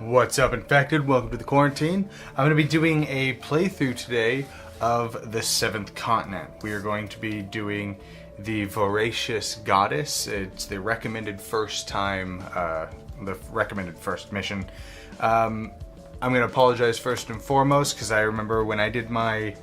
What's up, Infected? Welcome to the Quarantine. I'm going to be doing a playthrough today of the 7th Continent. We are going to be doing the Voracious Goddess. It's the recommended first time, the recommended first mission. I'm going to apologize first and foremost because I remember when I did my,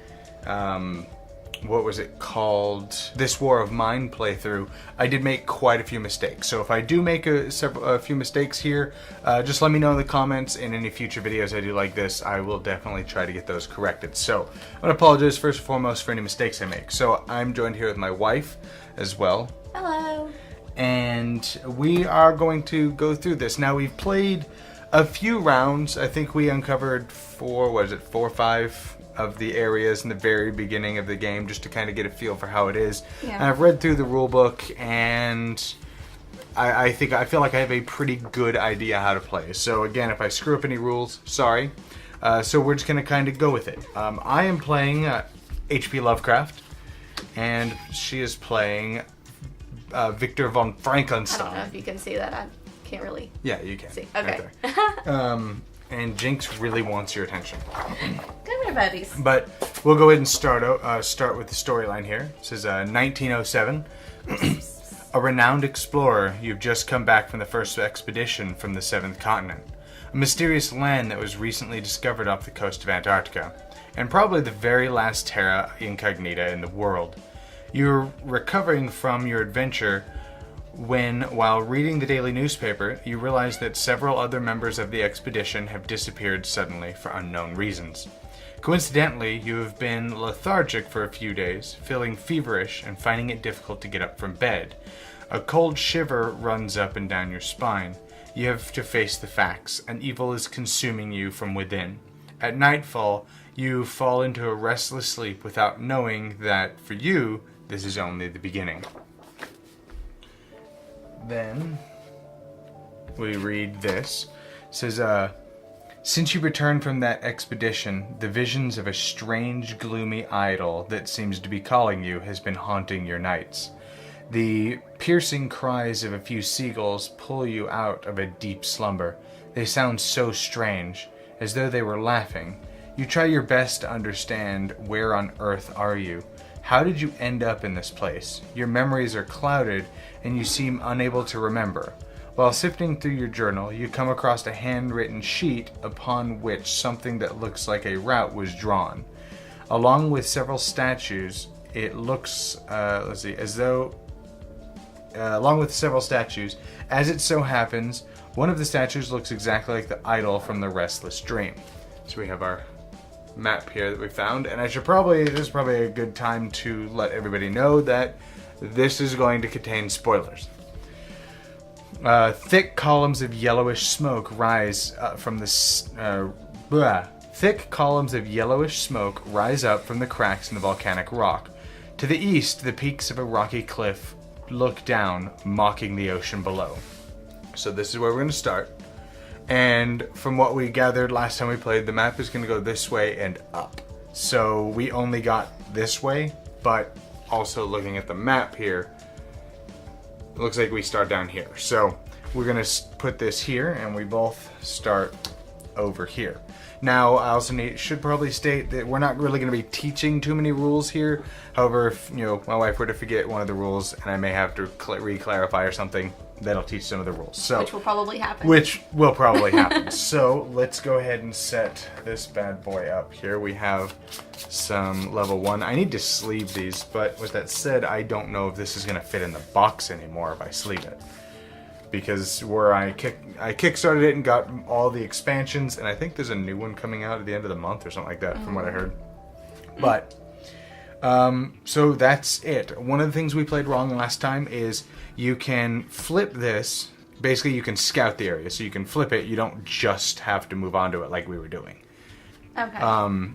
what was it called? This War of Mine playthrough, I did make quite a few mistakes. So if I do make a few mistakes here, just let me know in the comments. In any future videos I do like this, I will definitely try to get those corrected. So I'm going to apologize first and foremost for any mistakes I make. So I'm joined here with my wife as well. Hello. And we are going to go through this. Now we've played a few rounds. I think we uncovered 4 or 5 of the areas in the very beginning of the game just to kind of get a feel for how it is. Yeah. And I've read through the rule book and I feel like I have a pretty good idea how to play. So again, if I screw up any rules, sorry. So we're just going to kind of go with it. I am playing H.P. Lovecraft and she is playing Victor von Frankenstein. I don't know if you can see that. I can't really. Yeah, you can. See. Okay. Right and Jinx really wants your attention. Come here, buddies. But we'll go ahead and start with the storyline here. This is 1907. A renowned explorer, you've just come back from the first expedition from the 7th Continent. A mysterious land that was recently discovered off the coast of Antarctica, and probably the very last terra incognita in the world. You're recovering from your adventure when, while reading the daily newspaper, you realize that several other members of the expedition have disappeared suddenly for unknown reasons. Coincidentally, you have been lethargic for a few days, feeling feverish and finding it difficult to get up from bed. A cold shiver runs up and down your spine. You have to face the facts. An evil is consuming you from within. At nightfall, you fall into a restless sleep without knowing that, for you, this is only the beginning. Then we read this. It says, since you returned from that expedition, the visions of a strange, gloomy idol that seems to be calling you has been haunting your nights. The piercing cries of a few seagulls pull you out of a deep slumber. They sound so strange, as though they were laughing. You try your best to understand where on earth are you. How did you end up in this place? Your memories are clouded and you seem unable to remember. While sifting through your journal, you come across a handwritten sheet upon which something that looks like a route was drawn. Along with several statues, it looks, as it so happens, one of the statues looks exactly like the idol from the Restless Dream. So we have our map here that we found, and this is probably a good time to let everybody know that this is going to contain spoilers. Thick columns of yellowish smoke rise from the cracks in the volcanic rock. To the east, the peaks of a rocky cliff look down, mocking the ocean below. So this is where we're going to start. And from what we gathered last time we played, the map is going to go this way and up. So we only got this way, but also looking at the map here, it looks like we start down here. So we're going to put this here, and we both start over here. Now, I also should probably state that we're not really going to be teaching too many rules here. However, if my wife were to forget one of the rules, and I may have to re-clarify or something, that'll teach some of the rules. So, which will probably happen. So let's go ahead and set this bad boy up here. We have some level 1. I need to sleeve these, but with that said, I don't know if this is going to fit in the box anymore if I sleeve it. Because where I kickstarted it and got all the expansions, and I think there's a new one coming out at the end of the month or something like that, from what I heard. But so that's it. One of the things we played wrong last time is you can flip this. Basically, you can scout the area, so you can flip it. You don't just have to move on to it like we were doing. Okay. So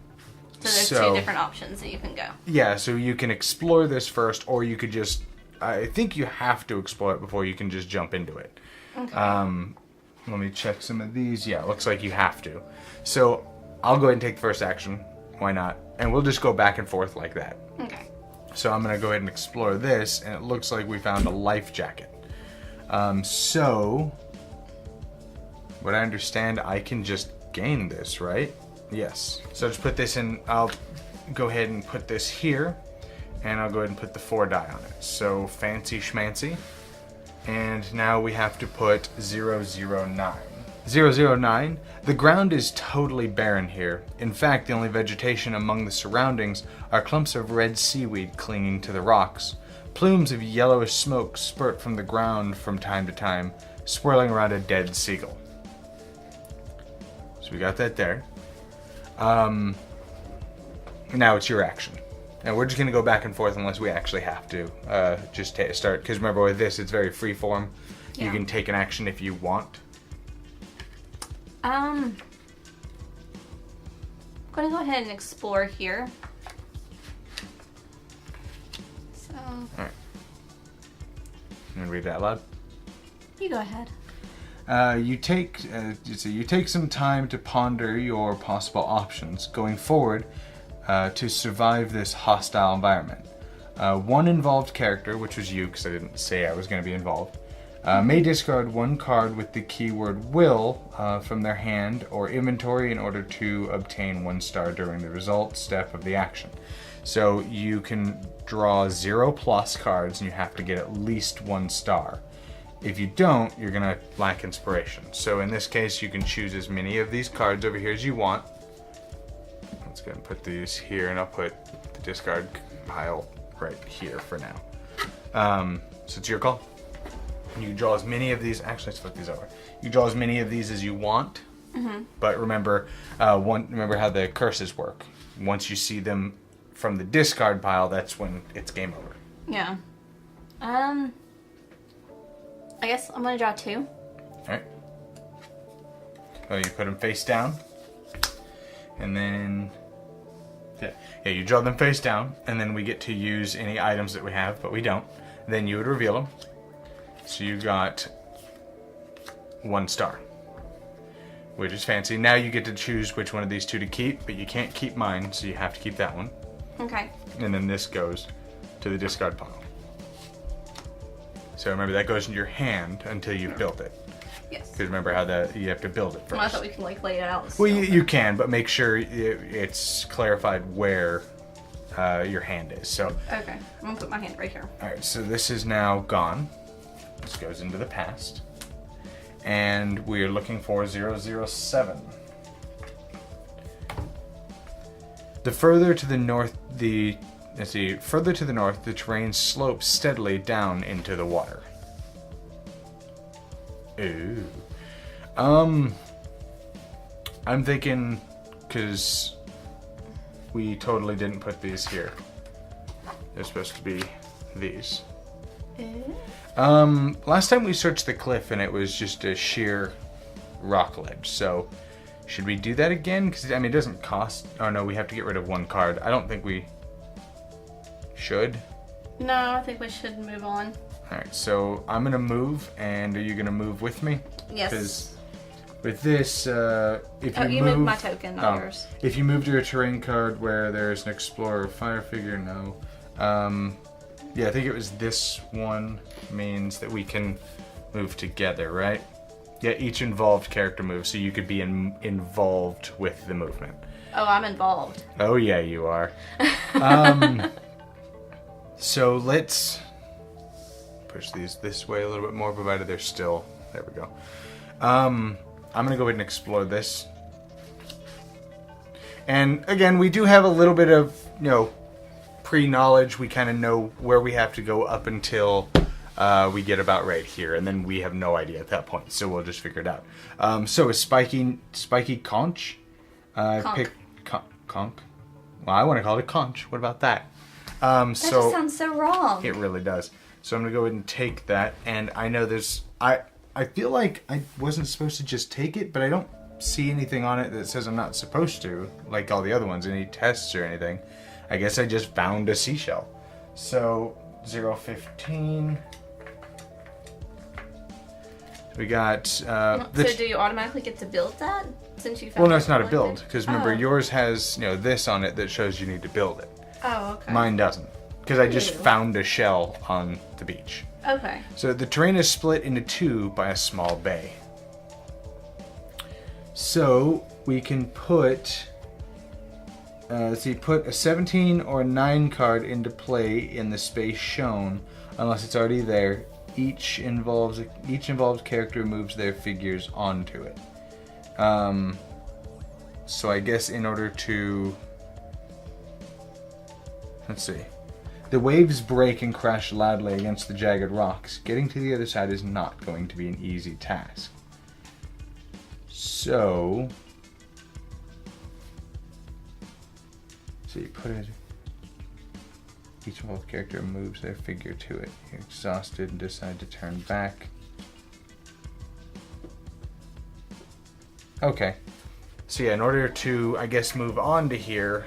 there's 2 different options that you can go. Yeah, so you can explore this first, or you could just... I think you have to explore it before you can just jump into it. Okay. Let me check some of these. Yeah, it looks like you have to. So I'll go ahead and take the first action. Why not? And we'll just go back and forth like that. Okay. So I'm going to go ahead and explore this, and it looks like we found a life jacket. So what I understand, I can just gain this, right? Yes. So just put this in. I'll go ahead and put this here, and I'll go ahead and put the 4 die on it. So fancy schmancy. And now we have to put 009. 009. The ground is totally barren here. In fact, the only vegetation among the surroundings are clumps of red seaweed clinging to the rocks. Plumes of yellowish smoke spurt from the ground from time to time, swirling around a dead seagull. So we got that there. Now it's your action. And we're just going to go back and forth unless we actually have to just start. Because remember with this, it's very free form. Yeah. You can take an action if you want. I'm going to go ahead and explore here. So. Alright. You want to read that loud? You go ahead. You take some time to ponder your possible options going forward to survive this hostile environment. One involved character, which was you, because I didn't say I was going to be involved, may discard 1 card with the keyword will from their hand or inventory in order to obtain 1 star during the result step of the action. So you can draw 0+ cards and you have to get at least 1 star. If you don't, you're going to lack inspiration. So in this case, you can choose as many of these cards over here as you want. Let's go ahead and put these here, and I'll put the discard pile right here for now. So it's your call. You can draw as many of these. Actually, let's flip these over. You draw as many of these as you want. Mm-hmm. But remember, remember how the curses work. Once you see them from the discard pile, that's when it's game over. Yeah. I guess I'm gonna draw 2. Alright. Oh, you put them face down. And then... Yeah, you draw them face down, and then we get to use any items that we have, but we don't. Then you would reveal them. So you got 1 star. Which is fancy. Now you get to choose which one of these 2 to keep, but you can't keep mine, so you have to keep that one. Okay. And then this goes to the discard pile. So remember, that goes in your hand until you've built it. Yes. Because remember how you have to build it first. Well, I thought we could lay it out. Well, you can, but make sure it's clarified where your hand is. So. Okay, I'm gonna put my hand right here. All right, so this is now gone. This goes into the past, and we are looking for 007. Further to the north, the terrain slopes steadily down into the water. Ooh. I'm thinking, because we totally didn't put these here. They're supposed to be these. Last time we searched the cliff and it was just a sheer rock ledge, so should we do that again? Because, I mean, it doesn't cost... Oh, no, we have to get rid of 1 card. I don't think we should. No, I think we should move on. Alright, so I'm going to move, and are you going to move with me? Yes. Because with this, if you moved my token, not yours. If you move to a terrain card where there's an explorer fire figure, no. Yeah, I think it was this one means that we can move together, right? Yeah, each involved character moves, so you could be involved with the movement. Oh, I'm involved. Oh, yeah, you are. So let's push these this way a little bit more, provided they're still... There we go. I'm going to go ahead and explore this. And, again, we do have a little bit of, pre-knowledge. We kind of know where we have to go up until... we get about right here, and then we have no idea at that point, so we'll just figure it out. So a spiky conch. Conch. Conch. Well, I want to call it a conch. What about that? That just sounds so wrong. It really does. So I'm going to go ahead and take that, and I know there's... I feel like I wasn't supposed to just take it, but I don't see anything on it that says I'm not supposed to, like all the other ones, any tests or anything. I guess I just found a seashell. So, 015... We got... so do you automatically get to build that? Since you found Well, no, it's not a build. Because remember, yours has this on it that shows you need to build it. Oh, okay. Mine doesn't. Because I just found a shell on the beach. Okay. So the terrain is split into 2 by a small bay. So we can put, put a 17 or 9 card into play in the space shown, unless it's already there. Each involved character moves their figures onto it. So I guess in order to, let's see. The waves break and crash loudly against the jagged rocks. Getting to the other side is not going to be an easy task. So you put it. Each involved character moves their figure to it. You're exhausted and decide to turn back. Okay. So yeah, in order to, I guess, move on to here,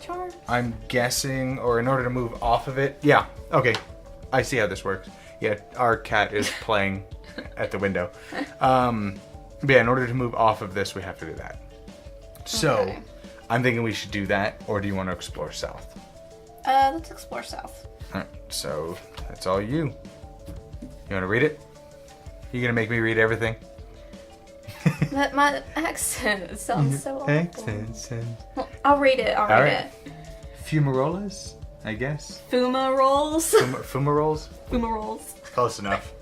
Charms. I'm guessing, or in order to move off of it, yeah, okay. I see how this works. Yeah, our cat is playing at the window. But yeah, in order to move off of this, we have to do that. So, Okay. I'm thinking we should do that, or do you want to explore south? Let's explore south. Alright, so that's all you. You want to read it? You gonna make me read everything? That my accent sounds so awful. Accents and... Well, I'll read it. I'll read it. Fumarolas, I guess. Fumaroles. Fumaroles? Fumaroles. Close enough.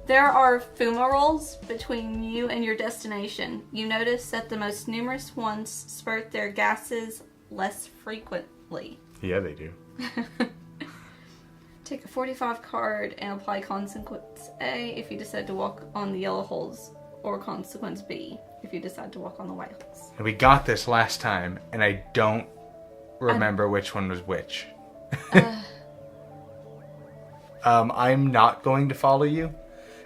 There are fumaroles between you and your destination. You notice that the most numerous ones spurt their gases less frequently. Yeah, they do. Take a 45 card and apply consequence A if you decide to walk on the yellow holes, or consequence B if you decide to walk on the white holes. And we got this last time, and I don't remember which one was which. I'm not going to follow you,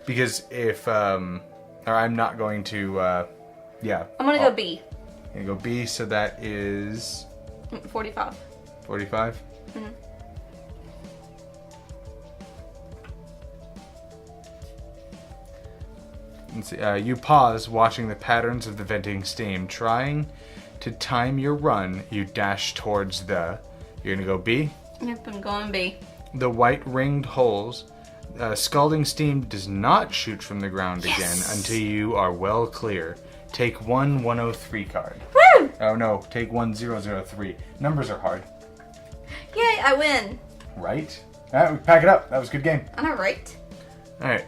because if, or I'm not going to, yeah. I'm gonna go B. I'm gonna go B, so that is... 45. 45? Mm-hmm. Let's see, you pause, watching the patterns of the venting steam. Trying to time your run, you dash towards the... You're gonna go B? Yep, I'm going B. The white ringed holes. Scalding steam does not shoot from the ground again until you are well clear. Take 103 card. Woo! Oh no, take 1003. Numbers are hard. Yay, I win. Right? Alright, we pack it up. That was a good game. I know, right? Alright.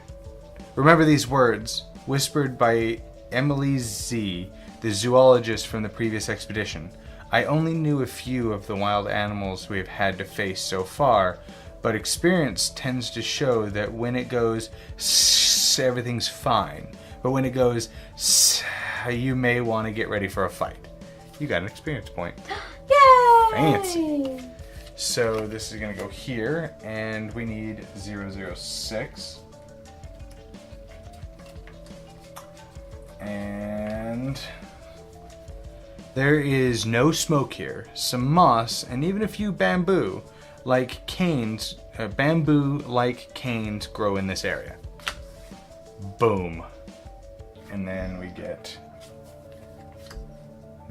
Remember these words, whispered by Emily Z., the zoologist from the previous expedition. I only knew a few of the wild animals we have had to face so far, but experience tends to show that when it goes everything's fine. But when it goes you may want to get ready for a fight. You got an experience point. Yay! Fancy. So this is going to go here, and we need 006. And there is no smoke here. Some moss and even a few bamboo-like canes grow in this area. Boom. And then we get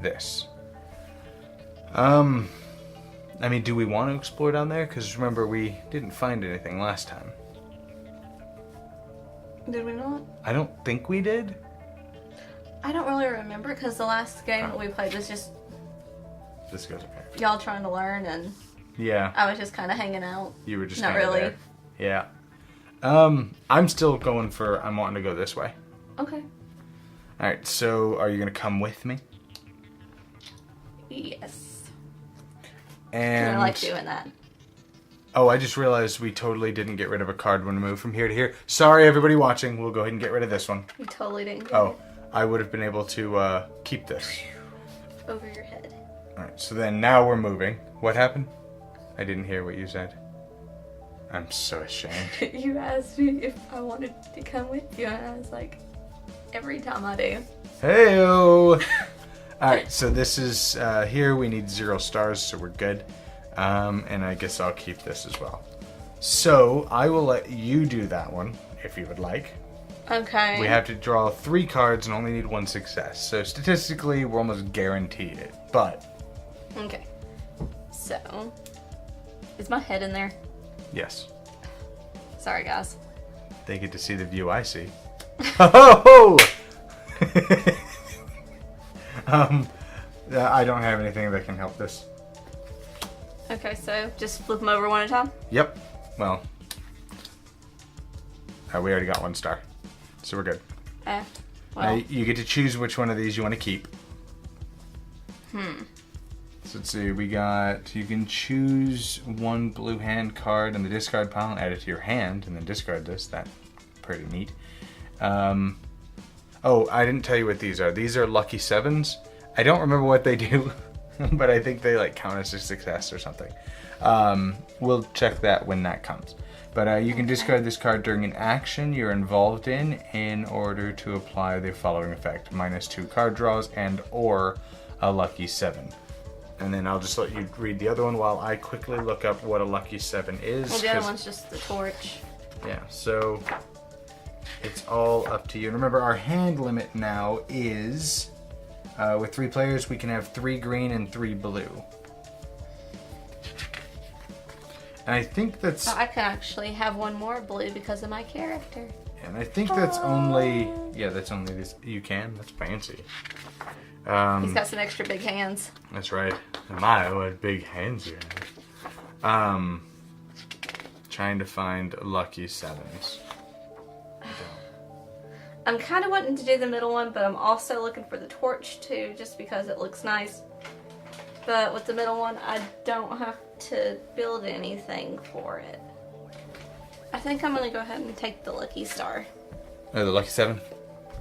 this. I mean, do we want to explore down there? Because remember, we didn't find anything last time. Did we not? I don't think we did. I don't really remember because the last game that we played was just This goes up here. y'all trying to learn, and Yeah. I was just kind of hanging out. You were just Not kinda really. there. Yeah. I'm still going for, I'm wanting to go this way. Okay. Alright, so are you going to come with me? Yes. And I like doing that. Oh, I just realized we totally didn't get rid of a card when we moved from here to here. Sorry, everybody watching. We'll go ahead and get rid of this one. You totally didn't get Oh, I would have been able to keep this. it over your head. Alright, so then now we're moving. What happened? I didn't hear what you said. I'm so ashamed. You asked me if I wanted to come with you, and I was like, every time I do. Heyo! Alright, so this is, here we need 0 stars, so we're good. And I guess I'll keep this as well. So, I will let you do that one, if you would like. Okay. We have to draw 3 cards and only need 1 success. So, statistically, we're almost guaranteed it. But, Okay. So, is my head in there? yes. Sorry, guys. They get to see the view I see. Ho ho ho! I don't have anything that can help this. Okay, so just flip them over one at a time? Yep. Well, we already got 1 star. So we're good. Well. You get to choose which one of these you want to keep. So let's see, you can choose 1 blue hand card in the discard pile and add it to your hand and then discard this. That's pretty neat. Oh, I didn't tell you what these are. These are lucky 7s. I don't remember what they do, but I think they like count as a success or something. We'll check that when that comes. But you can discard this card during an action you're involved in order to apply the following effect. -2 card draws and or a lucky 7. And then I'll just let you read the other one while I quickly look up what a lucky 7 is. Well, the other one's just the torch. Yeah, so it's all up to you. And remember, our hand limit now is, with 3 players, we can have 3 green and 3 blue. And I think that's... So I can actually have 1 more blue because of my character. And I think that's only... Yeah, that's only this... You can? That's fancy. He's got some extra big hands. That's right. My, what big hands you have. Trying to find lucky 7s. I'm kind of wanting to do the middle one, but I'm also looking for the torch too, just because it looks nice. But with the middle one, I don't have to build anything for it. I think I'm going to go ahead and take the lucky star. Oh, the lucky 7?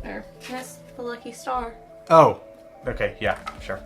Or, yes, the lucky star. Oh, okay, yeah, sure.